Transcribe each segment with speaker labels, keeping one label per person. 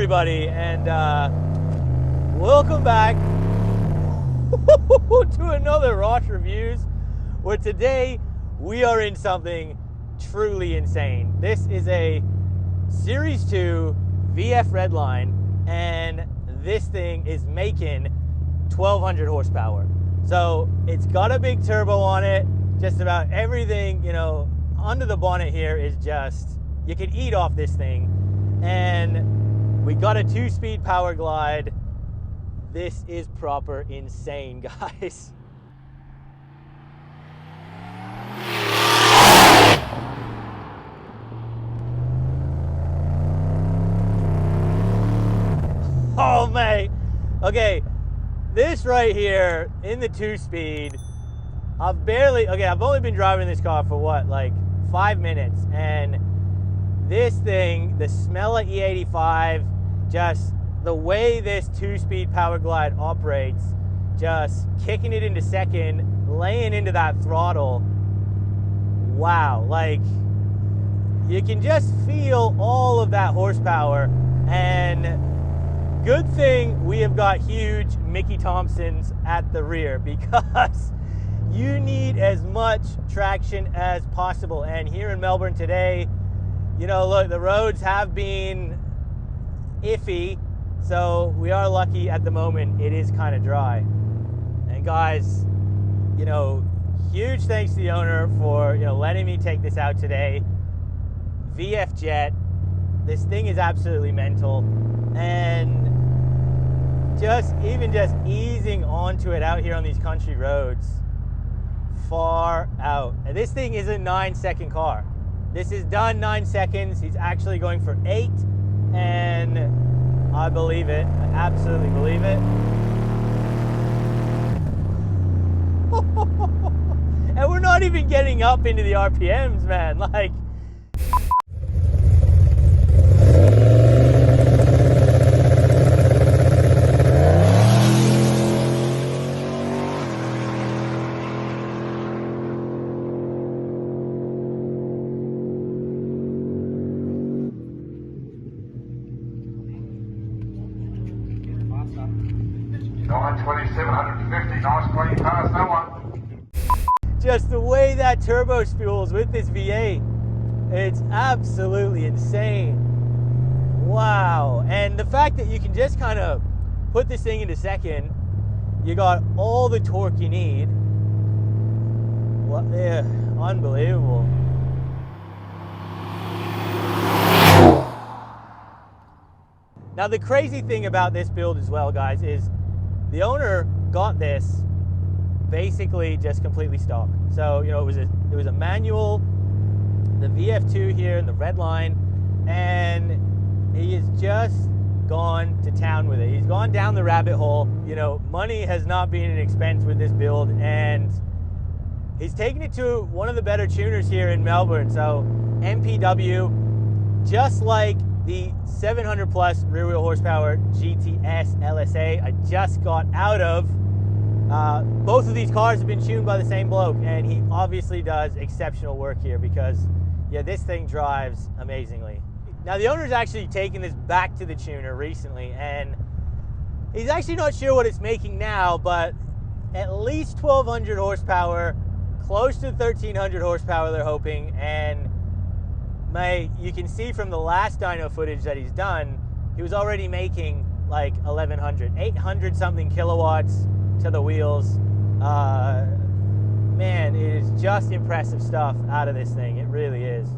Speaker 1: everybody, and welcome back to another Rosh Reviews, where today we are in something truly insane. This is a Series 2 VF Redline, and this thing is making 1200 horsepower. So it's got a big turbo on it. Just about everything, you know, under the bonnet here is just, you can eat off this thing. And we got a 2-speed power glide. This is proper insane, guys. Oh, mate. Okay, this right here in the 2-speed, I've only been driving this car for what, like 5 minutes, and this thing, the smell of E85, just the way this 2-speed power glide operates, just kicking it into second, laying into that throttle, wow, like you can just feel all of that horsepower. And good thing we have got huge Mickey Thompsons at the rear, because you need as much traction as possible. And here in Melbourne today, you know, look, the roads have been iffy, so we are lucky at the moment it is kind of dry. And guys, you know, huge thanks to the owner for, you know, letting me take this out today. VF Jet, this thing is absolutely mental. And just easing onto it out here on these country roads, far out. And this thing is a 9-second car. This is done 9 seconds. He's actually going for 8, and I believe it. I absolutely believe it. And we're not even getting up into the RPMs, man. Like, just the way that turbo spools with this V8, it's absolutely insane. Wow. And the fact that you can just kind of put this thing into second, you got all the torque you need. What? Yeah, unbelievable. Now the crazy thing about this build as well, guys, is the owner got this basically just completely stock. So, you know, it was a manual, the VF2 here in the Redline, and he has just gone to town with it. He's gone down the rabbit hole. You know, money has not been an expense with this build, and he's taken it to one of the better tuners here in Melbourne. So MPW, just like the 700 plus rear wheel horsepower GTS LSA I just got out of. Both of these cars have been tuned by the same bloke, and he obviously does exceptional work here, because yeah, this thing drives amazingly. Now the owner's actually taken this back to the tuner recently, and he's actually not sure what it's making now, but at least 1200 horsepower, close to 1300 horsepower they're hoping. And you can see from the last dyno footage that he's done, he was already making like 1100, 800 something kilowatts to the wheels. Man, it is just impressive stuff out of this thing. It really is.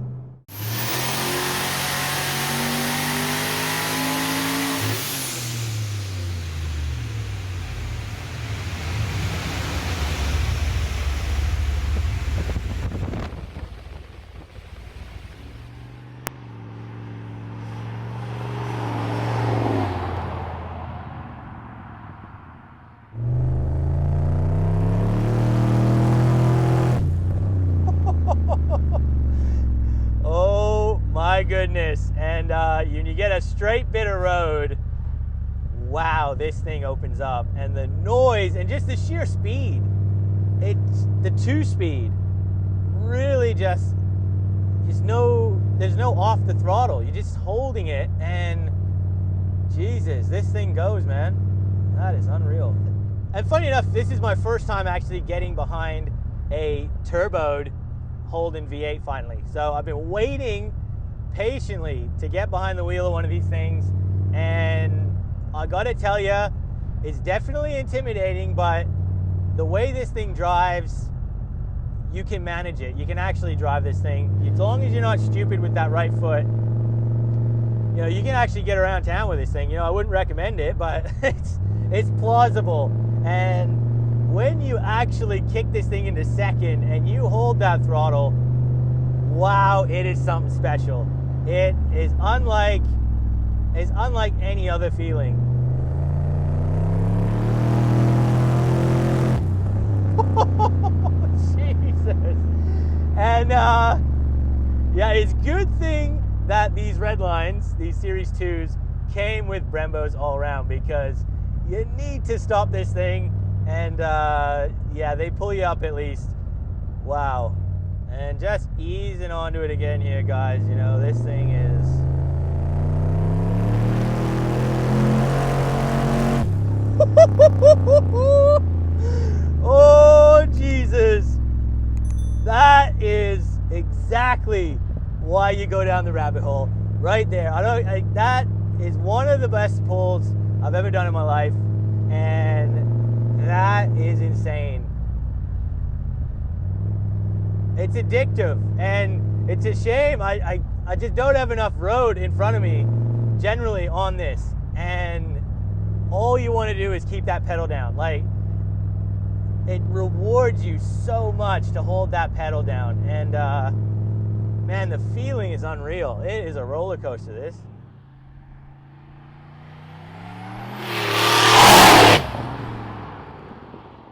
Speaker 1: My goodness. And when you get a straight bit of road, wow, this thing opens up. And the noise and just the sheer speed, it's the 2-speed really just there's no off the throttle. You're just holding it, and Jesus, this thing goes, man. That is unreal. And funny enough, this is my first time actually getting behind a turboed Holden V8 finally. So I've been waiting patiently to get behind the wheel of one of these things, and I gotta tell you, it's definitely intimidating, but the way this thing drives, you can manage it. You can actually drive this thing. As long as you're not stupid with that right foot, you know, you can actually get around town with this thing. You know, I wouldn't recommend it, but it's plausible. And when you actually kick this thing into second and you hold that throttle, wow, it is something special. It is unlike any other feeling. Jesus. And yeah, it's a good thing that these Redlines, these Series 2s, came with Brembos all around, because you need to stop this thing, and yeah, they pull you up at least. Wow. And just easing onto it again here, guys. You know, this thing is... Oh, Jesus. That is exactly why you go down the rabbit hole. Right there. That is one of the best pulls I've ever done in my life. And that is insane. It's addictive, and it's a shame I just don't have enough road in front of me generally on this, and all you want to do is keep that pedal down. Like, it rewards you so much to hold that pedal down, and man, the feeling is unreal. It is a roller coaster, this.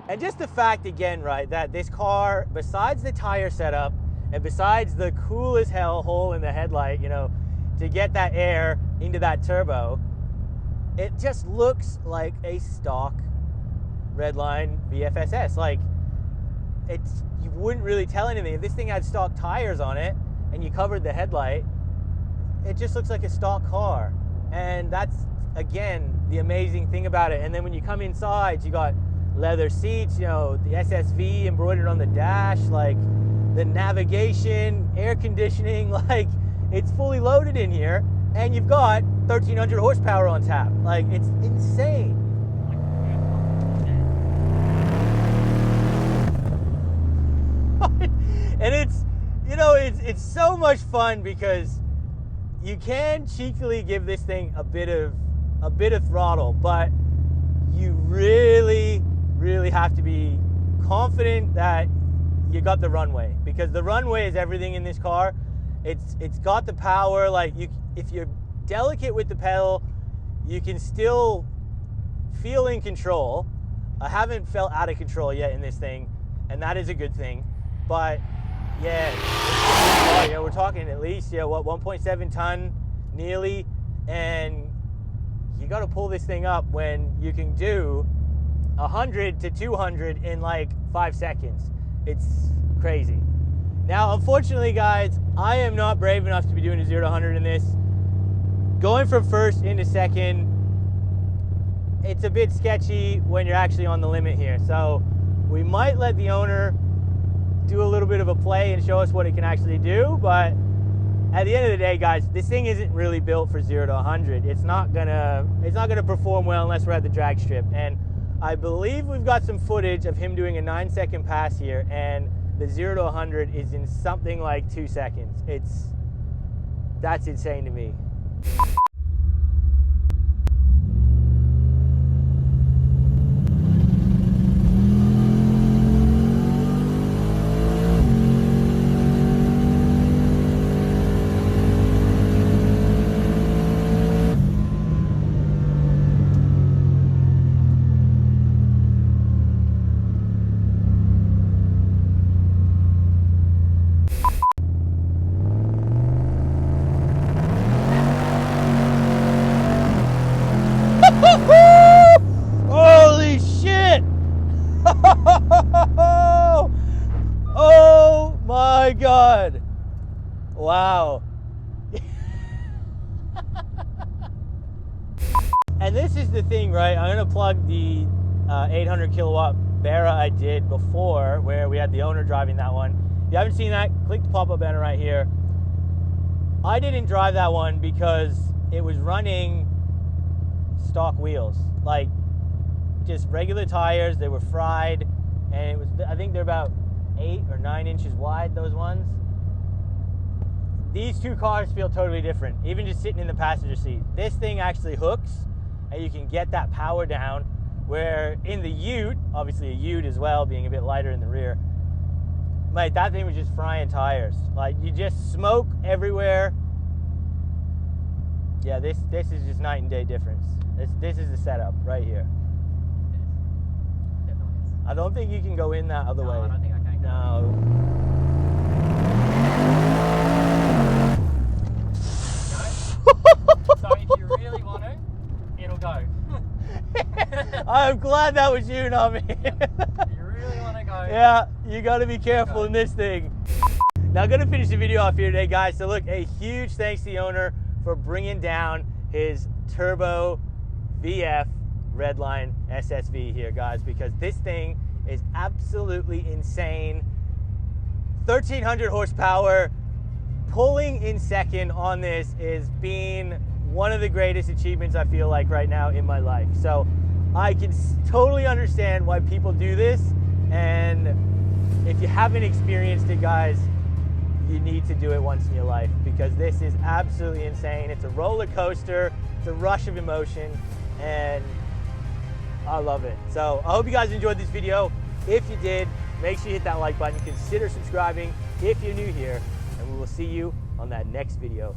Speaker 1: And just the fact again, right, that this car, besides the tire setup and besides the cool as hell hole in the headlight, you know, to get that air into that turbo, it just looks like a stock Redline VFSS. Like, you wouldn't really tell anything. If this thing had stock tires on it and you covered the headlight, it just looks like a stock car. And that's, again, the amazing thing about it. And then when you come inside, you got leather seats, you know, the SSV embroidered on the dash, like the navigation, air conditioning, like it's fully loaded in here, and you've got 1,300 horsepower on tap. Like, it's insane. And it's, you know, it's so much fun because you can cheekily give this thing a bit of throttle, but you really have to be confident that you got the runway, because the runway is everything in this car. It's got the power. Like, if you're delicate with the pedal, you can still feel in control. I haven't felt out of control yet in this thing, and that is a good thing. But yeah, we're talking at least, 1.7 ton nearly, and you got to pull this thing up when you can do 100 to 200 in like 5 seconds. It's crazy. Now, unfortunately, guys, I am not brave enough to be doing a 0 to 100 in this. Going from first into second, it's a bit sketchy when you're actually on the limit here. So we might let the owner do a little bit of a play and show us what it can actually do. But at the end of the day, guys, this thing isn't really built for 0 to 100. It's not gonna perform well unless we're at the drag strip. And I believe we've got some footage of him doing a 9-second pass here, and the 0 to 100 is in something like 2 seconds. That's insane to me. right, I'm gonna plug the 800 kilowatt Barra I did before, where we had the owner driving that one. If you haven't seen that, click the pop-up banner right here. I didn't drive that one because it was running stock wheels, like just regular tires. They were fried, and it was, I think they're about 8 or 9 inches wide, those ones. These two cars feel totally different, even just sitting in the passenger seat. This thing actually hooks, and you can get that power down, where in the Ute, obviously a Ute as well, being a bit lighter in the rear, mate, that thing was just frying tires. Like, you just smoke everywhere. Yeah, this is just night and day difference. This is the setup right here.
Speaker 2: It definitely is.
Speaker 1: I don't think you can go in that other way.
Speaker 2: I don't think I can go.
Speaker 1: No.
Speaker 2: So if you really want to, it'll go.
Speaker 1: I'm glad that was you, not me.
Speaker 2: If you really want to go.
Speaker 1: Yeah, you got to be careful in this thing. Now, I'm going to finish the video off here today, guys. So look, a huge thanks to the owner for bringing down his Turbo VF Redline SSV here, guys, because this thing is absolutely insane. 1,300 horsepower. Pulling in second on this is being one of the greatest achievements I feel like right now in my life. So I can totally understand why people do this, and if you haven't experienced it, guys, you need to do it once in your life, because this is absolutely insane. It's a roller coaster, it's a rush of emotion, and I love it. So I hope you guys enjoyed this video. If you did, make sure you hit that like button, consider subscribing if you're new here, and we will see you on that next video.